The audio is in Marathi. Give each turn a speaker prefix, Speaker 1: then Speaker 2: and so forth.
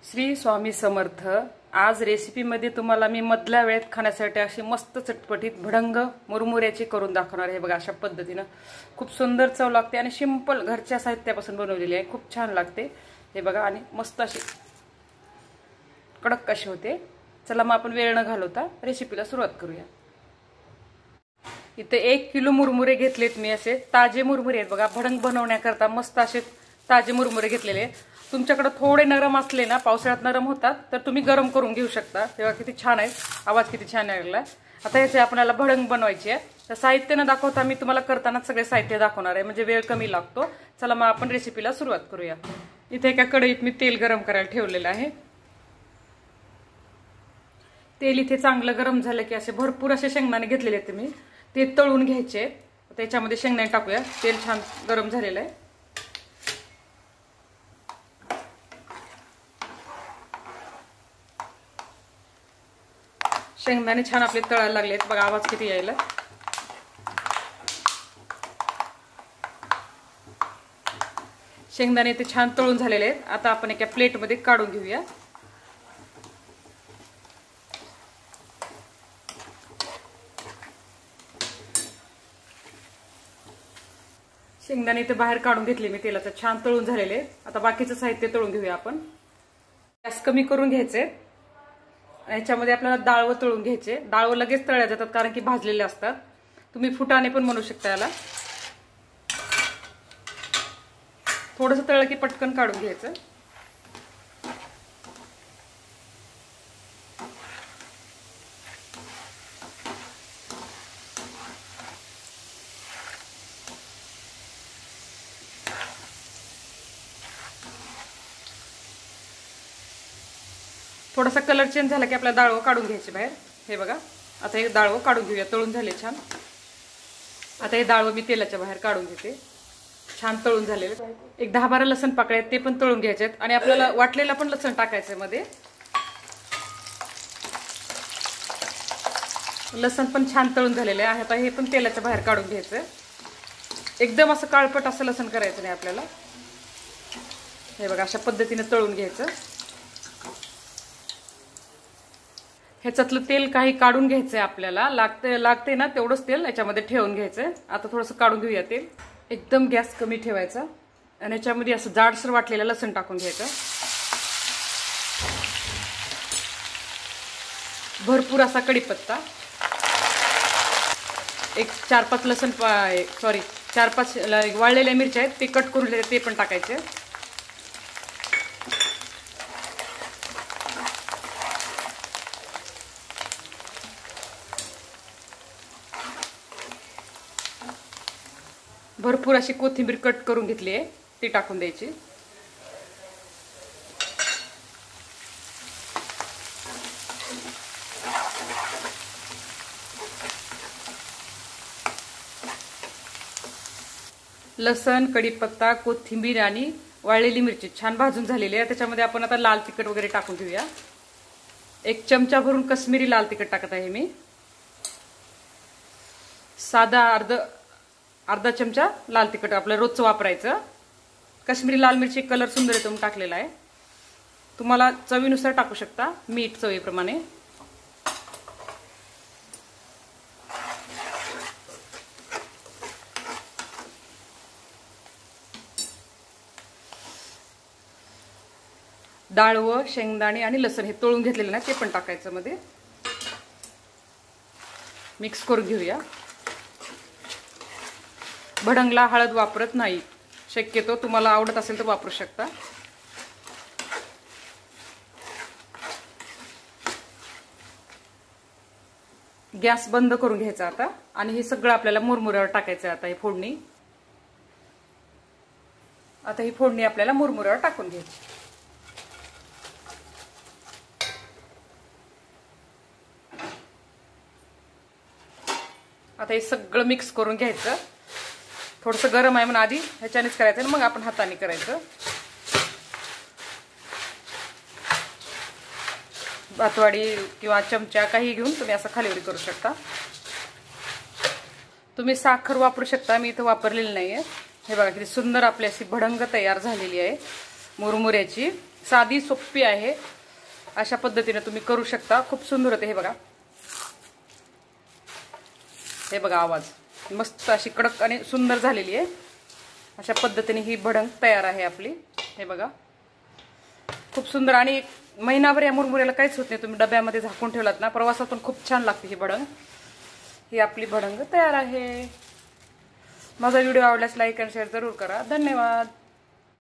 Speaker 1: श्री स्वामी समर्थ। आज रेसिपीमध्ये तुम्हाला मी मधल्या वेळेत खाण्यासाठी अशी मस्त चटपटीत भडंग मुरमुऱ्याची करून दाखवणार आहे। बघा, अशा पद्धतीने खूप सुंदर चव लागते आणि सिंपल घरच्या साहित्यापासून बनवलेली आहे। खूप छान लागते हे बघा आणि मस्त अशी कडक कशी होते। चला मग आपण वेळ न घालवता रेसिपीला सुरुवात करूया। इथे 1 किलो मुरमुरे घेतलेत मी, असे ताजे मुरमुरे आहेत बघा। भडंग बनवण्याकरता मस्त असे ताजे मुरमुरे घेतलेले। तुमच्याकडे थोडे नरम असले ना, पावसाळ्यात नरम होतात, तर तुम्ही गरम करून घेऊ शकता। तेव्हा किती छान आहे, आवाज किती छान लागला। आता याचे आपल्याला भडंग बनवायची आहे। तर साहित्य न दाखवता मी तुम्हाला करताना सगळे साहित्य दाखवणार आहे, म्हणजे वेळ कमी लागतो। चला मग आपण रेसिपीला सुरुवात करूया। इथे एका कढईत मी तेल गरम करायला ठेवलेलं आहे। तेल इथे चांगलं गरम झालं की असे भरपूर असे शेंगदाणे घेतलेले आहेत मी, ते तळून घ्यायचे। त्याच्यामध्ये शेंगदाणे टाकूया। तेल छान गरम झालेलं आहे। शेंगदाणे छान आपले तळायला लागलेत बघा, आवाज किती यायला। शेंगदाणे ते छान तळून झालेले आहेत। आता आपण एका प्लेटमध्ये काढून घेऊया। शेंगदाणे इथे बाहेर काढून घेतले मी, तेलाचं छान तळून झालेले। आता बाकीचं साहित्य तळून घेऊया आपण। गॅस कमी करून घ्यायचे। याच्यामध्ये आपल्याला डाळवं तळून घ्यायचे। डाळवं लगेच तळल्या जातात कारण की भाजलेले असतात। तुम्ही फुटाणे पण म्हणू शकता याला। थोडंसं तळलं की पटकन काढून घ्यायचं। थोडासा कलर चेंज झाला की आपला डाळवं काढून घ्यायचे बाहेर। हे बघा, आता हे डाळवं काढून घेऊया। तळून झाले छान। आता हे डाळवं मी तेलाच्या बाहेर काढून घेते। छान तळून झालेले। एक 10-12 लसण पाकळे आहेत, ते पण तळून घ्यायचे आहेत आणि आपल्याला वाटलेला पण लसण टाकायचं मध्ये। लसण पण छान तळून झालेले आहे। आता हे पण तेलाच्या बाहेर काढून घ्यायचं। एकदम असं काळपट असं लसण करायचं नाही आपल्याला। हे बघा, अशा पद्धतीने तळून घ्यायचं। ह्याच्यातलं तेल काही काढून घ्यायचंय आपल्याला। लागते ना तेवढंच तेल याच्यामध्ये ठेवून घ्यायचंय। आता थोडंसं काढून घेऊया तेल। एकदम गॅस कमी ठेवायचा आणि याच्यामध्ये असं जाडसर वाटलेलं लसण टाकून घ्यायचं। भरपूर असा कढीपत्ता, एक 4-5 लसण 4-5 वाळलेल्या मिरच्या आहेत, ते कट करून ते पण टाकायचे। भरपूर अशी कोथिंबीर कट करून घेतली आहे, ती टाकून द्यायची। लसण, कढीपत्ता, कोथिंबीर आणि वाळलेली मिरची छान भाजून झालेली आहे। त्याच्यामध्ये आपण आता लाल तिखट वगैरे टाकून घेऊया। 1 चमचा भरून काश्मीरी लाल तिखट टाकत आहे मी। साधा अर्धा चमचा लाल तिखट आपलं रोजचं वापरायचं। काश्मीरी लाल मिरची कलर सुंदर येतो म्हणून टाकलेला आहे। तुम्हाला चवीनुसार टाकू शकता, मीठ चवीप्रमाणे। डाळवं, शेंगदाणे आणि लसण हे तळून घेतलेलं ना, ते पण टाकायचं मध्ये। मिक्स करून घेऊया। भडंगला हळद वापरत नाही, शक्यतो तुम्हाला आवडत असेल तर वापरू शकता। गॅस बंद करून घ्यायचा आता आणि हे सगळं आपल्याला मुरमुऱ्यावर टाकायचं आहे। आता ही फोडणी आपल्याला मुरमुऱ्यावर टाकून घ्यायची। आता हे सगळं मिक्स करून घ्यायचं। थोडंसं गरम आहे म्हणून आधी ह्याच्यानेच करायचं आणि मग आपण हाताने करायचं। भातवाडी किंवा चमचा काही घेऊन तुम्ही असं खालीवरी करू शकता। तुम्ही साखर वापरू शकता, मी इथं वापरलेली नाहीये। हे बघा किती सुंदर आपली अशी भडंग तयार झालेली आहे मुरमुऱ्याची। साधी सोपी आहे. अशा पद्धतीने तुम्ही करू शकता. खूप सुंदर होते. हे बघा, हे बघा आवाज, मस्त अशी कडक आणि सुंदर झालेली आहे. अशा पद्धतीने ही भडंग तयार आहे आपली. हे बघा, खूप सुंदर. आणि महिनाभर या मुरमुऱ्याला काहीच होत नाही. तुम्ही डब्यामध्ये झाकून ठेवलात ना, प्रवासातून खूप छान लागते ही भडंग. ही आपली भडंग तयार आहे. माझा व्हिडिओ आवडल्यास लाईक आणि शेअर जरूर करा. धन्यवाद.